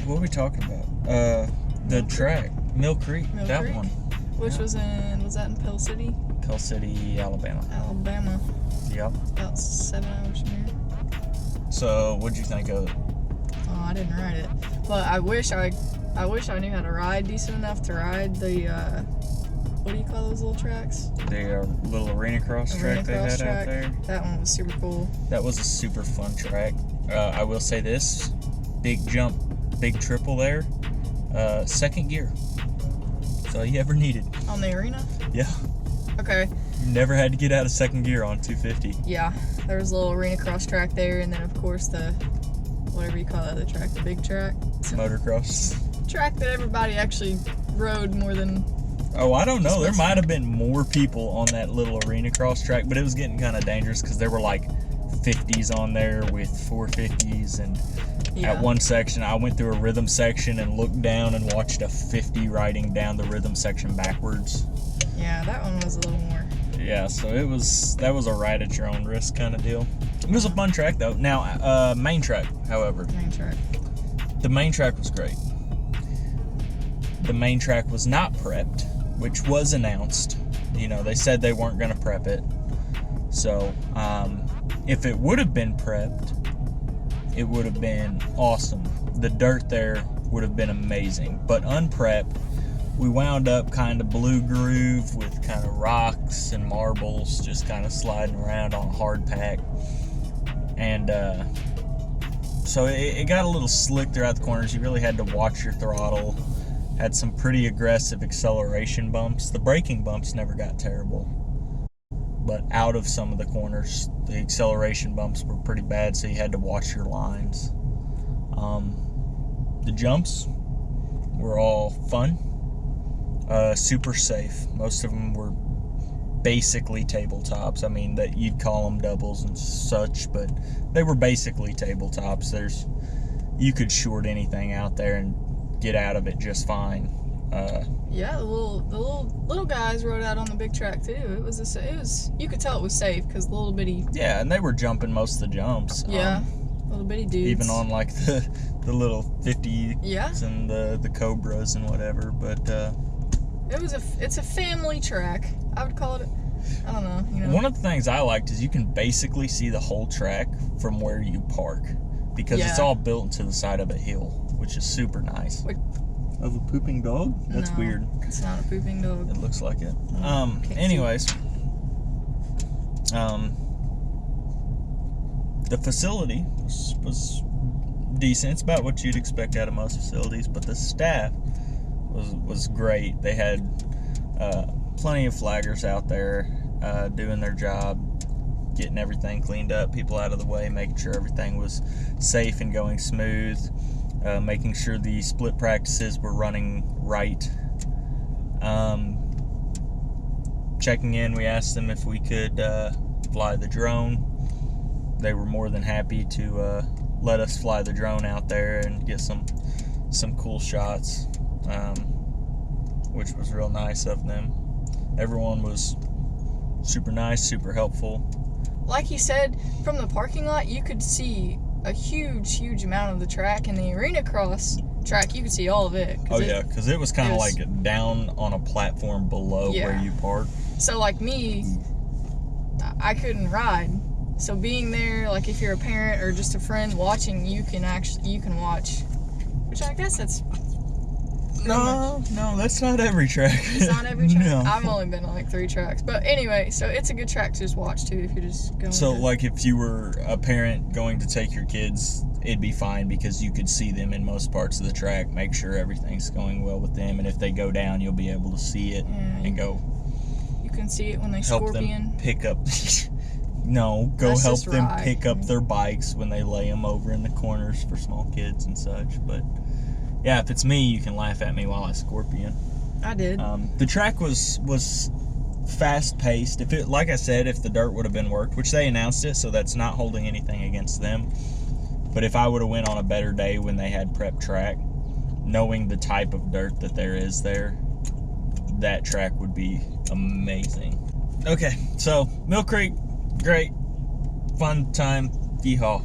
What are we talking about? The track, Millcreek, that Creek? one. Which was that in Pell City? Pell City, Alabama. Alabama. Yep. About 7 hours from here. So, what'd you think of it? Oh, I didn't ride it, but I wish I knew how to ride decent enough to ride the what do you call those little tracks? The little arena cross track they had out there. That one was super cool. That was a super fun track. I will say this, big jump, big triple there, second gear. That's all you ever needed. On the arena? Yeah. Okay. You never had to get out of second gear on 250. Yeah, there was a little arena cross track there, and then of course the, whatever you call that, the track, the big track. Motocross. Track that everybody actually rode more than... Oh, I don't know. There might have been more people on that little arena cross track, but it was getting kind of dangerous because there were like 50s on there with 450s, and at one section I went through a rhythm section and looked down and watched a 50 riding down the rhythm section backwards. Yeah, that one was a little more. Yeah, so that was a ride at your own risk kind of deal. It was a fun track though. Now, main track, however. Main track. The main track was great. The main track was not prepped, which was announced. You know, they said they weren't going to prep it. So, if it would have been prepped, it would have been awesome. The dirt there would have been amazing. But unprepped, we wound up kind of blue groove with kind of rocks and marbles just kind of sliding around on a hard pack. And so it got a little slick throughout the corners. You really had to watch your throttle. Had some pretty aggressive acceleration bumps. The braking bumps never got terrible. But out of some of the corners, the acceleration bumps were pretty bad, so you had to watch your lines. The jumps were all fun. Super safe. Most of them were basically tabletops. I mean, that you'd call them doubles and such, but they were basically tabletops. You could short anything out there and get out of it just fine. Yeah, the little guys rode out on the big track too. It was you could tell it was safe because the little bitty. Yeah, and they were jumping most of the jumps. Yeah, little bitty dudes. Even on like the little 50s yeah. and the Cobras and whatever, but it's a family track. I would call it. I don't know. You know. One of the things I liked is you can basically see the whole track from where you park because it's all built into the side of a hill, which is super nice. Wait. Of a pooping dog? That's No, weird. It's not a pooping dog. It looks like it. Anyways, the facility was decent. It's about what you'd expect out of most facilities, but the staff was great. They had plenty of flaggers out there doing their job, getting everything cleaned up, people out of the way, making sure everything was safe and going smooth. Making sure the split practices were running right. Checking in, we asked them if we could fly the drone. They were more than happy to let us fly the drone out there and get some cool shots, which was real nice of them. Everyone was super nice, super helpful. Like he said, from the parking lot, you could see a huge amount of the track, and the arena cross track you could see all of it. Oh yeah, because it was kind of like down on a platform below where you park. So like me, I couldn't ride, so being there, like if you're a parent or just a friend watching, you can watch, which I guess that's no, that's not every track. It's not every track. No. I've only been on like 3 tracks, but anyway, so it's a good track to just watch too if you're just going. So like if you were a parent going to take your kids, it'd be fine because you could see them in most parts of the track, make sure everything's going well with them, and if they go down, you'll be able to see it and go. You can see it when they help scorpion. Them pick up. No, go That's help just them ride. pick up their bikes when they lay them over in the corners for small kids and such. But yeah, if it's me, you can laugh at me while I scorpion. I did. The track was fast paced. If it, like I said, if the dirt would have been worked, which they announced it, so that's not holding anything against them. But if I would have went on a better day when they had prep track, knowing the type of dirt that there is there, that track would be amazing. Okay, so Millcreek, great, fun time, yeehaw.